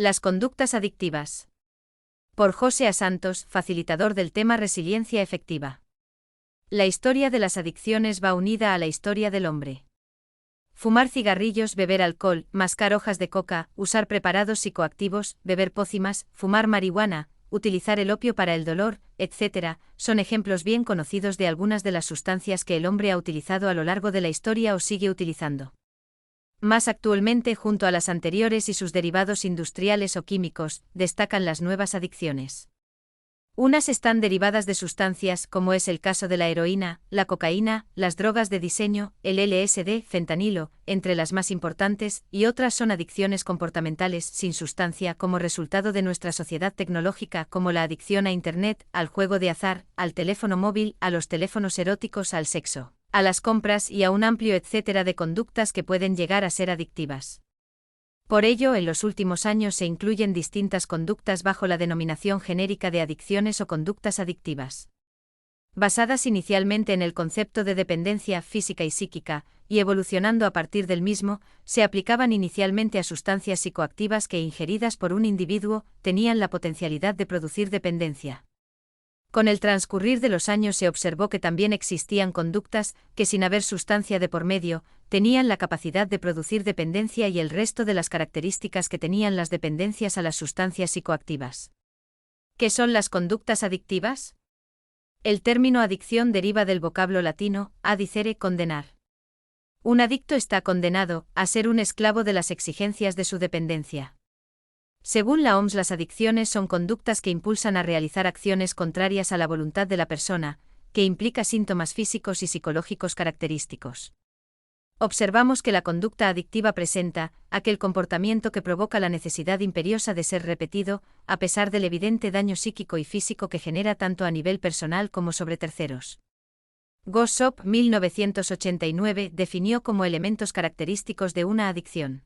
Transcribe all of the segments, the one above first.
Las conductas adictivas. Por José A. Santos, facilitador del tema Resiliencia Efectiva. La historia de las adicciones va unida a la historia del hombre. Fumar cigarrillos, beber alcohol, mascar hojas de coca, usar preparados psicoactivos, beber pócimas, fumar marihuana, utilizar el opio para el dolor, etc., son ejemplos bien conocidos de algunas de las sustancias que el hombre ha utilizado a lo largo de la historia o sigue utilizando. Más actualmente, junto a las anteriores y sus derivados industriales o químicos, destacan las nuevas adicciones. Unas están derivadas de sustancias, como es el caso de la heroína, la cocaína, las drogas de diseño, el LSD, fentanilo, entre las más importantes, y otras son adicciones comportamentales sin sustancia como resultado de nuestra sociedad tecnológica, como la adicción a Internet, al juego de azar, al teléfono móvil, a los teléfonos eróticos, al sexo, a las compras y a un amplio etcétera de conductas que pueden llegar a ser adictivas. Por ello, en los últimos años se incluyen distintas conductas bajo la denominación genérica de adicciones o conductas adictivas. Basadas inicialmente en el concepto de dependencia física y psíquica, y evolucionando a partir del mismo, se aplicaban inicialmente a sustancias psicoactivas que, ingeridas por un individuo, tenían la potencialidad de producir dependencia. Con el transcurrir de los años se observó que también existían conductas que, sin haber sustancia de por medio, tenían la capacidad de producir dependencia y el resto de las características que tenían las dependencias a las sustancias psicoactivas. ¿Qué son las conductas adictivas? El término adicción deriva del vocablo latino adicere, condenar. Un adicto está condenado a ser un esclavo de las exigencias de su dependencia. Según la OMS, las adicciones son conductas que impulsan a realizar acciones contrarias a la voluntad de la persona, que implica síntomas físicos y psicológicos característicos. Observamos que la conducta adictiva presenta aquel comportamiento que provoca la necesidad imperiosa de ser repetido, a pesar del evidente daño psíquico y físico que genera tanto a nivel personal como sobre terceros. Gossop, 1989, definió como elementos característicos de una adicción.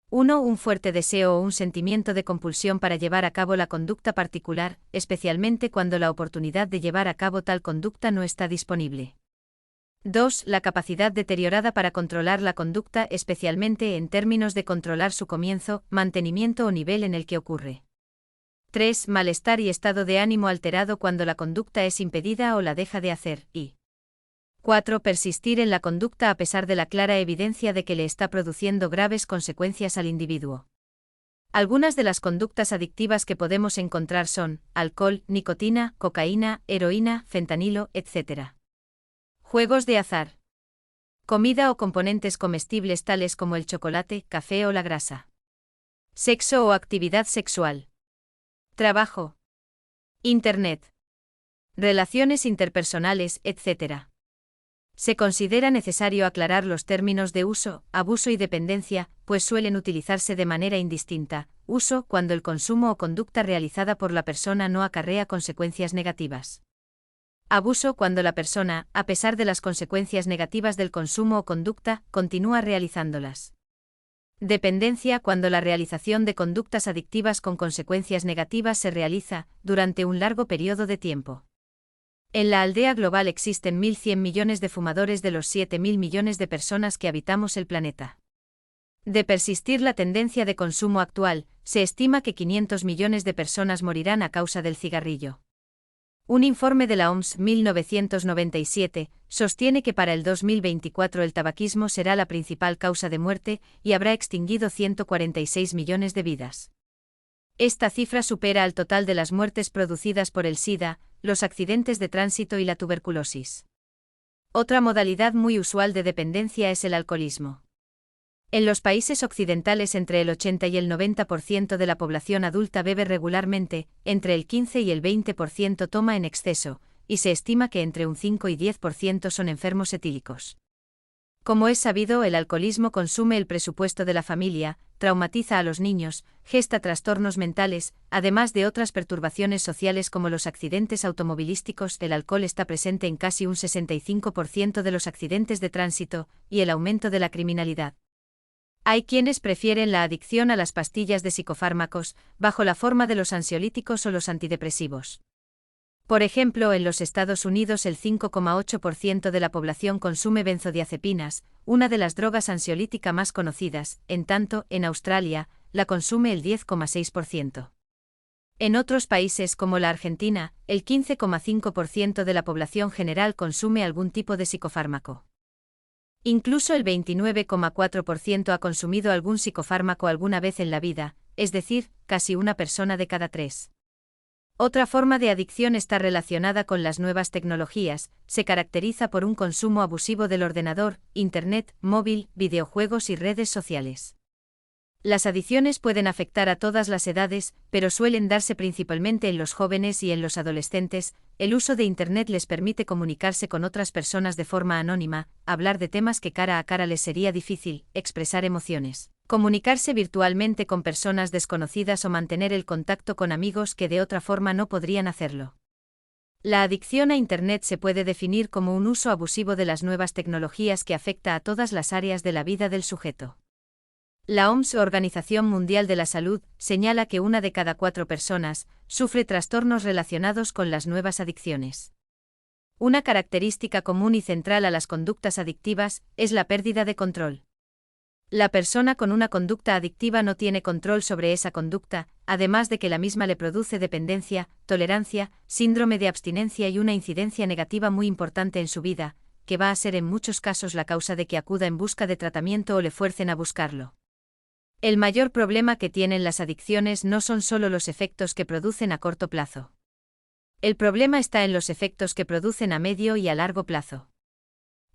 1. Un fuerte deseo o un sentimiento de compulsión para llevar a cabo la conducta particular, especialmente cuando la oportunidad de llevar a cabo tal conducta no está disponible. 2. La capacidad deteriorada para controlar la conducta, especialmente en términos de controlar su comienzo, mantenimiento o nivel en el que ocurre. 3. Malestar y estado de ánimo alterado cuando la conducta es impedida o la deja de hacer, y 4. Persistir en la conducta a pesar de la clara evidencia de que le está produciendo graves consecuencias al individuo. Algunas de las conductas adictivas que podemos encontrar son alcohol, nicotina, cocaína, heroína, fentanilo, etc. Juegos de azar. Comida o componentes comestibles tales como el chocolate, café o la grasa. Sexo o actividad sexual. Trabajo. Internet. Relaciones interpersonales, etc. Se considera necesario aclarar los términos de uso, abuso y dependencia, pues suelen utilizarse de manera indistinta. Uso, cuando el consumo o conducta realizada por la persona no acarrea consecuencias negativas. Abuso, cuando la persona, a pesar de las consecuencias negativas del consumo o conducta, continúa realizándolas. Dependencia, cuando la realización de conductas adictivas con consecuencias negativas se realiza durante un largo periodo de tiempo. En la aldea global existen 1.100 millones de fumadores de los 7.000 millones de personas que habitamos el planeta. De persistir la tendencia de consumo actual, se estima que 500 millones de personas morirán a causa del cigarrillo. Un informe de la OMS 1997 sostiene que para el 2024 el tabaquismo será la principal causa de muerte y habrá extinguido 146 millones de vidas. Esta cifra supera al total de las muertes producidas por el SIDA, los accidentes de tránsito y la tuberculosis. Otra modalidad muy usual de dependencia es el alcoholismo. En los países occidentales entre el 80 y el 90% de la población adulta bebe regularmente, entre el 15 y el 20% toma en exceso, y se estima que entre un 5 y 10% son enfermos etílicos. Como es sabido, el alcoholismo consume el presupuesto de la familia, traumatiza a los niños, gesta trastornos mentales, además de otras perturbaciones sociales como los accidentes automovilísticos. El alcohol está presente en casi un 65% de los accidentes de tránsito, y el aumento de la criminalidad. Hay quienes prefieren la adicción a las pastillas de psicofármacos, bajo la forma de los ansiolíticos o los antidepresivos. Por ejemplo, en los Estados Unidos el 5,8% de la población consume benzodiazepinas, una de las drogas ansiolíticas más conocidas. En tanto, en Australia, la consume el 10,6%. En otros países como la Argentina, el 15,5% de la población general consume algún tipo de psicofármaco. Incluso el 29,4% ha consumido algún psicofármaco alguna vez en la vida, es decir, casi una persona de cada 3. Otra forma de adicción está relacionada con las nuevas tecnologías, se caracteriza por un consumo abusivo del ordenador, Internet, móvil, videojuegos y redes sociales. Las adicciones pueden afectar a todas las edades, pero suelen darse principalmente en los jóvenes y en los adolescentes. El uso de Internet les permite comunicarse con otras personas de forma anónima, hablar de temas que cara a cara les sería difícil, expresar emociones, comunicarse virtualmente con personas desconocidas o mantener el contacto con amigos que de otra forma no podrían hacerlo. La adicción a Internet se puede definir como un uso abusivo de las nuevas tecnologías que afecta a todas las áreas de la vida del sujeto. La OMS, Organización Mundial de la Salud, señala que 1 de cada 4 personas sufre trastornos relacionados con las nuevas adicciones. Una característica común y central a las conductas adictivas es la pérdida de control. La persona con una conducta adictiva no tiene control sobre esa conducta, además de que la misma le produce dependencia, tolerancia, síndrome de abstinencia y una incidencia negativa muy importante en su vida, que va a ser en muchos casos la causa de que acuda en busca de tratamiento o le fuercen a buscarlo. El mayor problema que tienen las adicciones no son solo los efectos que producen a corto plazo. El problema está en los efectos que producen a medio y a largo plazo.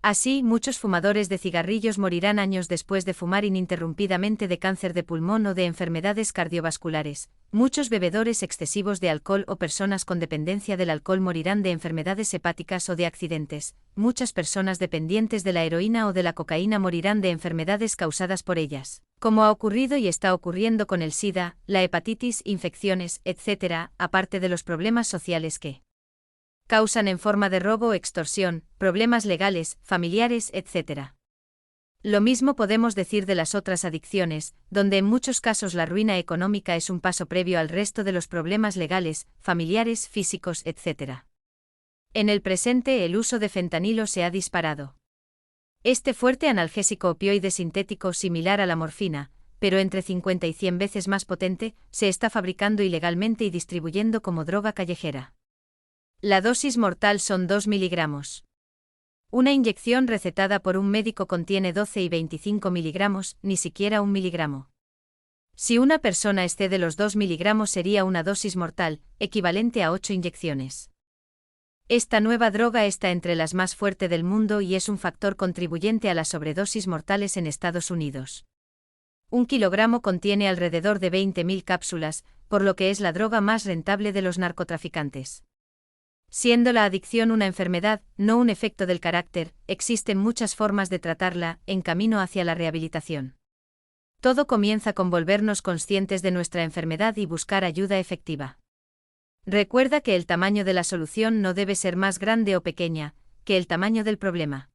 Así, muchos fumadores de cigarrillos morirán años después de fumar ininterrumpidamente de cáncer de pulmón o de enfermedades cardiovasculares. Muchos bebedores excesivos de alcohol o personas con dependencia del alcohol morirán de enfermedades hepáticas o de accidentes. Muchas personas dependientes de la heroína o de la cocaína morirán de enfermedades causadas por ellas, como ha ocurrido y está ocurriendo con el SIDA, la hepatitis, infecciones, etc., aparte de los problemas sociales que causan en forma de robo o extorsión, problemas legales, familiares, etc. Lo mismo podemos decir de las otras adicciones, donde en muchos casos la ruina económica es un paso previo al resto de los problemas legales, familiares, físicos, etc. En el presente el uso de fentanilo se ha disparado. Este fuerte analgésico opioide sintético similar a la morfina, pero entre 50 y 100 veces más potente, se está fabricando ilegalmente y distribuyendo como droga callejera. La dosis mortal son 2 miligramos. Una inyección recetada por un médico contiene 12 y 25 miligramos, ni siquiera 1 miligramo. Si una persona excede los 2 miligramos sería una dosis mortal, equivalente a 8 inyecciones. Esta nueva droga está entre las más fuertes del mundo y es un factor contribuyente a las sobredosis mortales en Estados Unidos. 1 kilogramo contiene alrededor de 20.000 cápsulas, por lo que es la droga más rentable de los narcotraficantes. Siendo la adicción una enfermedad, no un efecto del carácter, existen muchas formas de tratarla, en camino hacia la rehabilitación. Todo comienza con volvernos conscientes de nuestra enfermedad y buscar ayuda efectiva. Recuerda que el tamaño de la solución no debe ser más grande o pequeña que el tamaño del problema.